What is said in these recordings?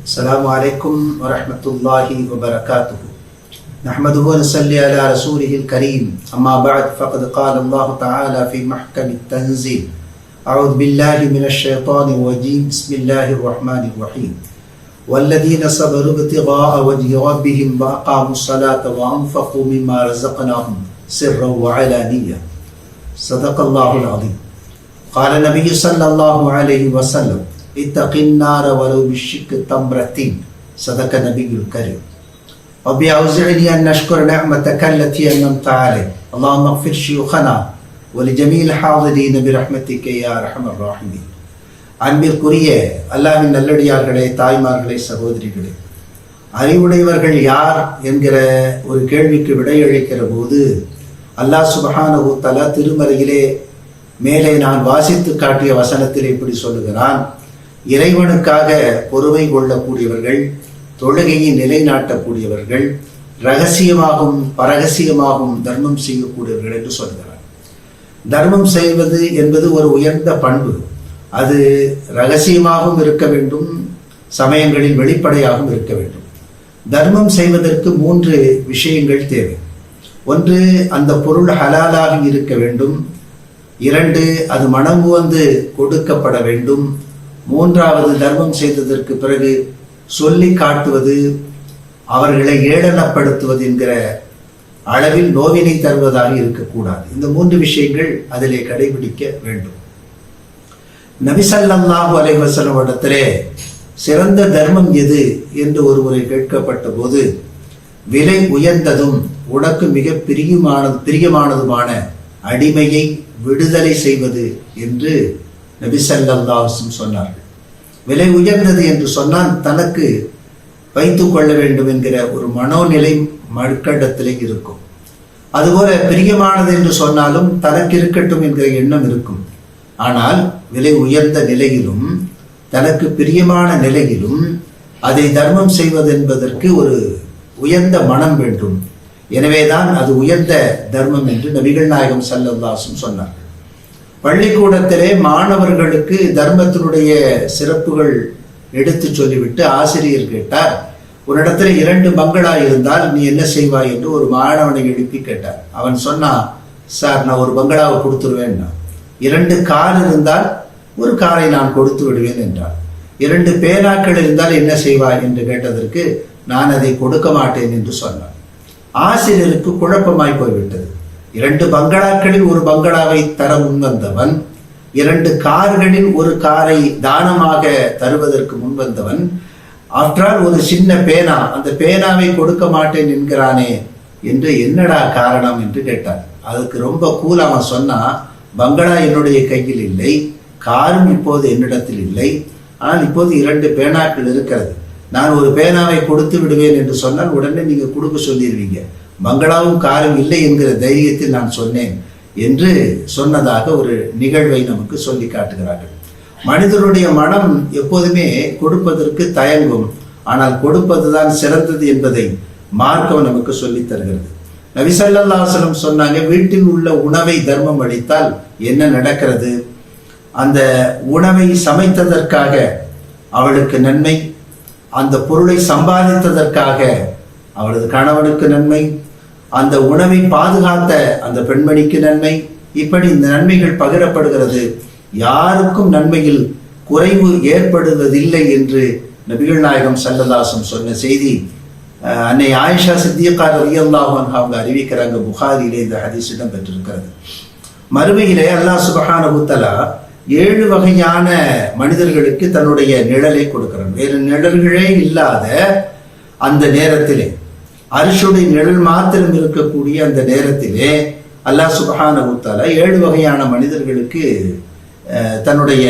السلام عليكم ورحمة الله وبركاته. نحمده ونصلي على رسوله الكريم. أما بعد فقد قال الله تعالى في محكم التنزيل: أعوذ بالله من الشيطان الرجيم. بسم الله الرحمن الرحيم. والذين صبروا ابتغاء وجه ربهم وأقاموا الصلاة وأنفقوا مما رزقناهم سرا وعلانية. صدق الله العظيم. قال النبي صلى الله عليه وسلم: اتق النار ولو بشق تمرة. صدق النبي الكريم. ربي أوزعني أن نشكر نعمتك التي أنعمت علي. اللهم اغفر شيوخنا ولجميع الحاضرين برحمتك يا أرحم الراحمين. அன்பிற்குரிய அல்லாஹ்வின் நல்லடியார்களே, தாய்மார்களே, சகோதரிகளே, அறிவுடையவர்கள் யார் என்கிற ஒரு கேள்விக்கு விடையளிக்கிற போது அல்லாஹ் சுப்ஹானஹு வ தஆலா திருமறையிலே மேலே நான் வாசித்து காட்டிய வசனத்தில் இப்படி சொல்லுகிறான்: இறைவனுக்காக பொறுமை கொள்ளக்கூடியவர்கள், தொழுகையை நிலைநாட்டக்கூடியவர்கள், இரகசியமாகவும் பரகசியமாகவும் தர்மம் செய்யக்கூடியவர்கள் என்று சொல்கிறார். தர்மம் செய்வது என்பது ஒரு உயர்ந்த பண்பு. அது இரகசியமாகவும் இருக்க வேண்டும், சமயங்களில் வெளிப்படையாகவும் இருக்க வேண்டும். தர்மம் செய்வதற்கு 3 விஷயங்கள் தேவை. ஒன்று, அந்த பொருள் ஹலாலாக இருக்க வேண்டும். 2, அது மனம் வந்து கொடுக்கப்பட வேண்டும். 3வது, தர்மம் செய்ததற்கு பிறகு சொல்லி காட்டுவது, அவர்களை ஏளனப்படுத்துவது என்கிற அளவில் நோவினை தருவதாக இருக்கக்கூடாது. இந்த 3 விஷயங்கள் அதிலே கடைபிடிக்க வேண்டும். நபி ஸல்லல்லாஹு அலைஹி வஸல்லம் இடத்திலே சிறந்த தர்மம் எது என்று ஒருமுறை கேட்கப்பட்ட போது, விலை உயர்ந்ததும் உனக்கு மிக பிரியமானதுமான அடிமையை விடுதலை செய்வது என்று நபி ஸல்லல்லாஹு அலைஹி வஸல்லம் சொன்னார்கள். விலை உயர்ந்தது என்று சொன்னால் தனக்கு வைத்துக் கொள்ள வேண்டும் என்கிற ஒரு மனோநிலை மக்களிடத்திலே இருக்கும். அதுபோல பிரியமானது என்று சொன்னாலும் தனக்கு இருக்கட்டும் என்கிற எண்ணம் இருக்கும். ஆனால் விலை உயர்ந்த நிலையிலும் தனக்கு பிரியமான நிலையிலும் அதை தர்மம் செய்வது என்பதற்கு ஒரு உயர்ந்த மனம் வேண்டும். எனவேதான் அது உயர்ந்த தர்மம் என்று நபிகள் நாயகம் ஸல்லல்லாஹு அலைஹி வஸல்லம் சொன்னார்கள். பள்ளிக்கூடத்திலே மாணவர்களுக்கு தர்மத்தினுடைய சிறப்புகள் எடுத்து சொல்லிவிட்டு ஆசிரியர் கேட்டார், உன்னிடத்தில் 2 பங்களா இருந்தால் நீ என்ன செய்வாய் என்று ஒரு மாணவனை எழுப்பி கேட்டார். அவன் சொன்னான், சார், நான் ஒரு பங்களாவை கொடுத்துருவேன். 2 கார் இருந்தால் ஒரு காரை நான் கொடுத்து விடுவேன் என்றார். 2 பேனாக்கள் இருந்தால் என்ன செய்வாய் என்று கேட்டதற்கு நான் அதை கொடுக்க மாட்டேன் என்று சொன்னார். ஆசிரியருக்கு குழப்பமாய் போய்விட்டது. 2 பங்களாக்களில் ஒரு பங்களாவை தர முன்வந்தவன், 2 கார்களில் ஒரு காரை தானமாக தருவதற்கு முன்வந்தவன், ஆற்றால் ஒரு சின்ன பேனா, அந்த பேனாவை கொடுக்க மாட்டேன் என்கிறானே என்று என்னடா காரணம் என்று கேட்டார். அதுக்கு ரொம்ப கூல் அவன் சொன்னா, பங்களா என்னுடைய கையில் இல்லை, காரும் இப்போது என்னிடத்தில் இல்லை, ஆனால் இப்போது 2 பேனாக்கள் இருக்கிறது. நான் ஒரு பேனாவை கொடுத்து விடுவேன் என்று சொன்னால் உடனே நீங்க கொடுக்க சொல்லிடுவீங்க. பங்களாவும் காரும் இல்லை என்கிற தைரியத்தில் நான் சொன்னேன் என்று சொன்னதாக ஒரு நிகழ்வை நமக்கு சொல்லி காட்டுகிறார்கள். மனிதனுடைய மனம் எப்போதுமே கொடுப்பதற்கு தயங்கும். ஆனால் கொடுப்பதுதான் சிறந்தது என்பதை மார்க்கம் நமக்கு சொல்லி தருகிறது. நபி ஸல்லல்லாஹு அலைஹி வஸல்லம் சொன்னாங்க, வீட்டில் உள்ள உணவை தர்மம் அளித்தால் என்ன நடக்கிறது? அந்த உணவை சமைத்ததற்காக அவளுக்கு நன்மை, அந்த பொருளை சம்பாதித்ததற்காக அவளது கணவனுக்கு நன்மை, அந்த உணவை பாதுகாத்த அந்த பெண்மணிக்கு நன்மை. இப்படி இந்த நன்மைகள் பகிரப்படுகிறது. யாருக்கும் நன்மையில் குறைவு ஏற்படுவதில்லை என்று நபிகள் நாயகம் ஸல்லல்லாஹு அலைஹி வஸல்லம் சொன்ன செய்தி அன்னை ஆயிஷா சித்திகா ரலியல்லாஹு அன்ஹா அவங்க அறிவிக்கிறாங்க. புகாரியிலே இந்த ஹதீஸ் இடம் பெற்றிருக்கிறது. மறுமையிலே அல்லாஹ் சுப்ஹானஹு வ தஆலா 7 வகையான மனிதர்களுக்கு தன்னுடைய நிழலை கொடுக்கிறான். வேறு நிழல்களே இல்லாத அந்த நேரத்திலே, அர்ஷுடைய நிழல் மாத்திரம் இருக்கக்கூடிய அந்த நேரத்திலே அல்லாஹ் சுப்ஹானஹு வ தஆலா 7 வகையான மனிதர்களுக்கு தன்னுடைய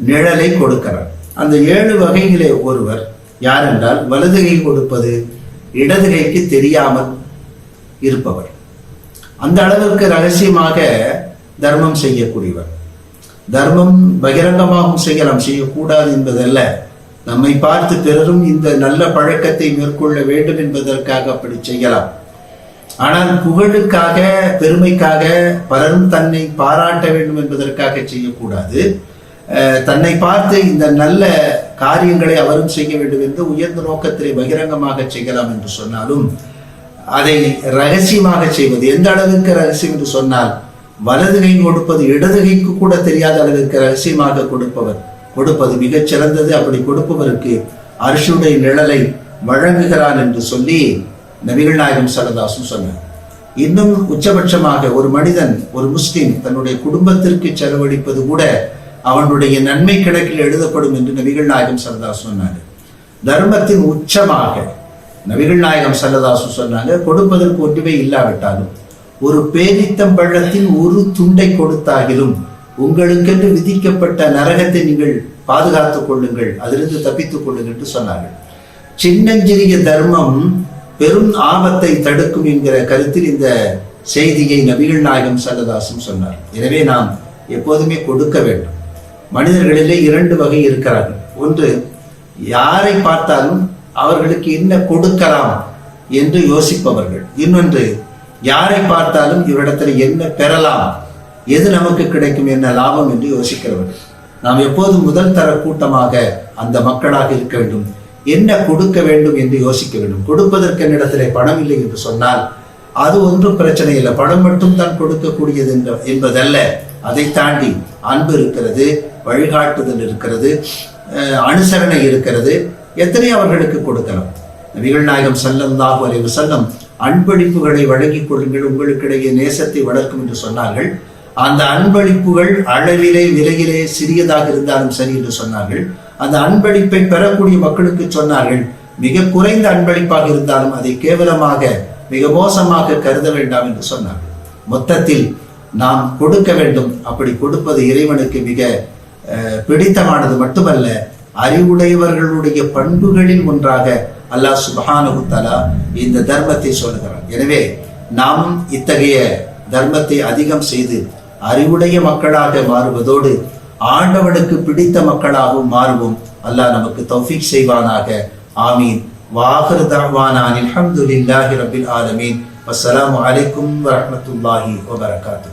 நிழலை கொடுக்கிறார். அந்த 7 வகையிலே ஒருவர் யார் என்றால், வலது கை கொடுப்பது இடது கைக்கு தெரியாமல் இருப்பவர். அந்த அளவிற்கு ரகசியமாக தர்மம் செய்யக்கூடியவர். தர்மம் பகிரங்கமாகவும் செய்யலாம், செய்யக்கூடாது என்பதல்ல. நம்மை பார்த்து பிறரும் இந்த நல்ல பழக்கத்தை மேற்கொள்ள வேண்டும் என்பதற்காக அப்படி செய்யலாம். ஆனால் புகழுக்காக, பெருமைக்காக, பலரும் தன்னை பாராட்ட வேண்டும் என்பதற்காக செய்யக்கூடாது. தன்னை பார்த்து இந்த நல்ல காரியங்களை அவரும் செய்ய வேண்டும் என்று உயர்ந்த நோக்கத்திலே பகிரங்கமாக செய்யலாம் என்று சொன்னாலும் அதை ரகசியமாக செய்வது எந்த அளவிற்கு ரகசியம் என்று சொன்னால் வலது கை கொடுப்பது இடது கைக்கு கூட தெரியாத அளவிற்கு ரகசியமாக கொடுப்பது மிகச் சிறந்தது. அப்படி கொடுப்பவருக்கு அர்ஷுடைய நிழலை வழங்குகிறான் என்று சொல்லி நபிகள் நாயகம் ஸல்லல்லாஹு அலைஹி வஸல்லம் சொன்னார். இன்னும் உச்சபட்சமாக ஒரு மனிதன், ஒரு முஸ்லிம் தன்னுடைய குடும்பத்திற்கு செலவழிப்பது கூட அவனுடைய நன்மை கணக்கில் எழுதப்படும் என்று நபிகள் நாயகம் ஸல்லல்லாஹு அலைஹி வஸல்லம் சொன்னாங்க. தர்மத்தின் உச்சமாக நபிகள் நாயகம் ஸல்லல்லாஹு அலைஹி வஸல்லம் சொன்னாங்க, கொடுப்பதற்கு ஒன்றுமே இல்லாவிட்டாலும் ஒரு பேரித்தம் பழத்தின் ஒரு துண்டை கொடுத்தாகிலும் உங்களுக்கென்று விதிக்கப்பட்ட நரகத்தை நீங்கள் பாதுகாத்துக் கொள்ளுங்கள், அதிலிருந்து தப்பித்துக் கொள்ளுங்கள் என்று சொன்னார்கள். சின்னஞ்சிறிய தர்மம் பெரும் ஆபத்தை தடுக்கும் என்கிற கருத்தில் இந்த செய்தியை நபிகள் நாயகம் ஸல்லல்லாஹு அலைஹி வஸல்லம் சொன்னார். எனவே நாம் எப்போதுமே கொடுக்க வேண்டும். மனிதர்களிலே இரண்டு வகை இருக்கிறார்கள். ஒன்று, யாரை பார்த்தாலும் அவர்களுக்கு என்ன கொடுக்கலாம் என்று யோசிப்பவர்கள். இன்னொன்று, யாரை பார்த்தாலும் இவரிடத்தில் என்ன பெறலாம், எது நமக்கு கிடைக்கும், என்ன லாபம் என்று யோசிக்கிறவர்கள். நாம் எப்போதும் முதல் தர கூட்டமாக அந்த மக்களாக இருக்க வேண்டும். என்ன கொடுக்க வேண்டும் என்று யோசிக்க வேண்டும். கொடுப்பதற்கு என்னிடத்திலே பணம் இல்லை என்று சொன்னால் அது ஒன்றும் பிரச்சனை இல்லை, பணம் மட்டும் தான் கொடுக்கக்கூடியது என்பதல்ல. அதை தாண்டி அன்பு இருக்கிறது, வழிகாட்டுதல் இருக்கிறது, அனுசரணை இருக்கிறது. எத்தனை அவர்களுக்கு கொடுக்கலாம். நபிகள் நாயகம் ஸல்லல்லாஹு அலைஹி வஸல்லம் அன்பளிப்புகளை வழங்கிக் கொள்ளுங்கள், உங்களுக்கிடையே நேசத்தை வளர்க்கும் என்று சொன்னார்கள். அந்த அன்பளிப்புகள் அளவிலே விலையிலே சிறியதாக இருந்தாலும் சரி என்று சொன்னார்கள். அந்த அன்பளிப்பை பெறக்கூடிய மக்களுக்கு சொன்னார்கள், மிக குறைந்த அன்பளிப்பாக இருந்தாலும் அதை கேவலமாக மிக மோசமாக கருத வேண்டாம் என்று சொன்னார்கள். மொத்தத்தில் நாம் கொடுக்க வேண்டும். அப்படி கொடுப்பது இறைவனுக்கு மிக பிடித்தமானது மட்டுமல்ல, அறிவுடையவர்களுடைய பண்புகளில் ஒன்றாக அல்லாஹ் சுப்ஹானஹு வ தஆலா இந்த தர்மத்தை சொல்லுகிறார். எனவே நாமும் இத்தகைய தர்மத்தை அதிகம் செய்து அறிவுடைய மக்களாக மாறுவதோடு ஆண்டவனுக்கு பிடித்த மக்களாகவும் மாறுவோம். அல்லாஹ் நமக்கு தௌஃபீக் செய்வானாக. ஆமீன். வாஹிரு தஅவானா அல்ஹம்துலில்லாஹி ரப்பில் ஆலமீன். வஸ்ஸலாமு அலைக்கும் வரஹ்மத்துல்லாஹி வபரகாத்துஹு.